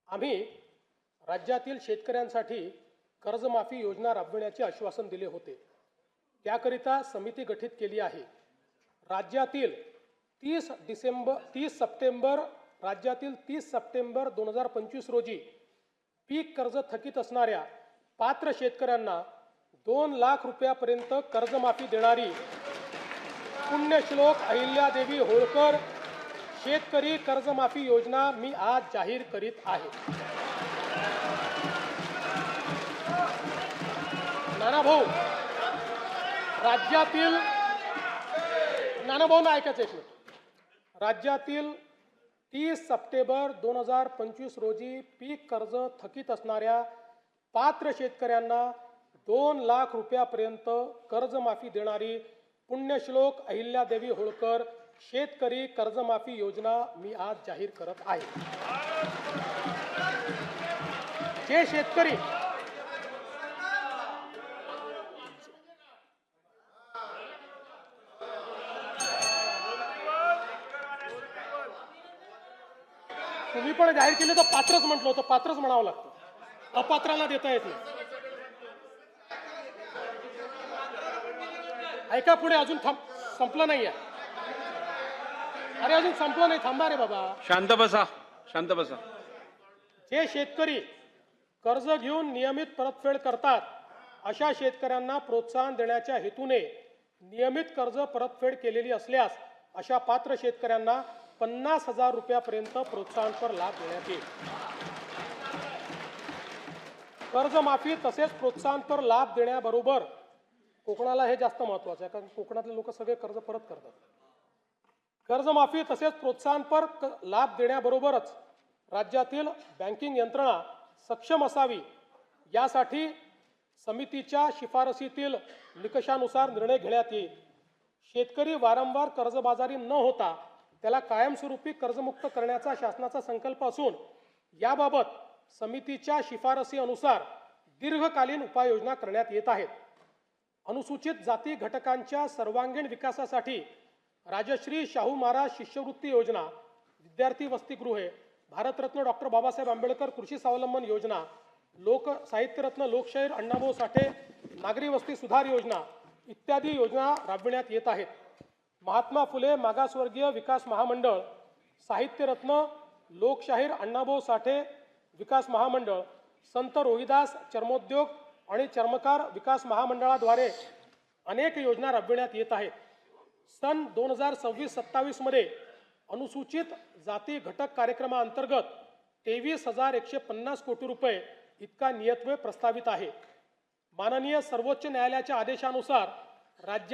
आम्ही राज्यातील शेतकऱ्यांसाठी कर्जमाफी योजना राबविण्याचे आश्वासन दिले होते। त्याकरिता समिती गठीत केली आहे। राज्यातील 30 सप्टेंबर 2025 रोजी पीक कर्ज थकीत असणाऱ्या पात्र शेतकऱ्यांना 2 लाख रुपयापर्यंत कर्जमाफी देणारी पुण्यश्लोक अहिल्यादेवी होळकर शेतकरी कर्जमाफी योजना मी आज जाहीर करीत आहे। नानाभाऊ, राज्यातील राज्यातील 30 सप्टेंबर 2025 रोजी पीक कर्ज थकीत असणाऱ्या पात्र शेतकऱ्यांना 2 लाख रुपयापर्यंत कर्जमाफी देणारी पुण्यश्लोक अहिल्यादेवी होळकर शेतकरी कर्जमाफी योजना मी आज जाहीर करत आहे। जे शेतकरी तुम्ही पण जाहीर केले तर पात्रच म्हटलं होतं, पात्रच म्हणावं लागतं, अपात्राला देता येत नाही। ऐका पुढे, अजून संपलं नाहीये। अरे अजून संपलं नाही, थांबा रे बाबा, शांत बसा, शांत बसा। जे शेतकरी कर्ज घेऊन नियमित परतफेड करतात अशा शेतकऱ्यांना प्रोत्साहन देण्याच्या हेतूने नियमित कर्ज परतफेड केलेली असल्यास अशा पात्र शेतकऱ्यांना 50,000 रुपयापर्यंत प्रोत्साहनपर लाभ देण्यात येईल। कर्जमाफी तसेच प्रोत्साहनपर लाभ देण्याबरोबर कोकणाला हे जास्त महत्त्वाचं आहे, कारण कोकणातले लोक सगळे कर्ज परत करतात। कर्जमाफी तसेच प्रोत्साहनपर लाभ देण्याबरोबरच राज्यातील बँकिंग यंत्रणा सक्षम असावी यासाठी समितीच्या शिफारसीतील निकषानुसार निर्णय घेण्यात येईल। शेतकरी वारंवार कर्जबाजारी न होता त्याला कायमस्वरूपी कर्जमुक्त करण्याचा शासनाचा संकल्प असून याबाबत समितीच्या शिफारसी अनुसार दीर्घकालीन उपाययोजना करण्यात येत आहेत। अनुसूचित जाती घटकांच्या सर्वांगीण विकासासाठी राजश्री शाहू महाराज शिष्यवृत्ती योजना, विद्यार्थी वसतिगृहे, भारतरत्न डॉक्टर बाबासाहेब आंबेडकर कृषी स्वावलंबन योजना, लोक साहित्यरत्न लोकशाहीर अण्णाभाऊ साठे नागरी वस्ती सुधार योजना इत्यादी योजना राबविण्यात येत आहेत। महात्मा फुले मागासवर्गीय विकास महामंडळ, साहित्यरत्न लोकशाहीर अण्णाभाऊ साठे विकास महामंडळ, संत रोहिदास चर्मोद्योग आणि चर्मकार विकास महामंडळाद्वारे अनेक योजना राबविण्यात येत आहेत। सन 2026-27 मध्ये अनुसूचित जाती घटक कार्यक्रमाअंतर्गत 23,150 कोटी रुपये इतका नियतव्यय प्रस्तावित आहे। माननीय सर्वोच्च न्यायालयाच्या आदेशानुसार राज्यात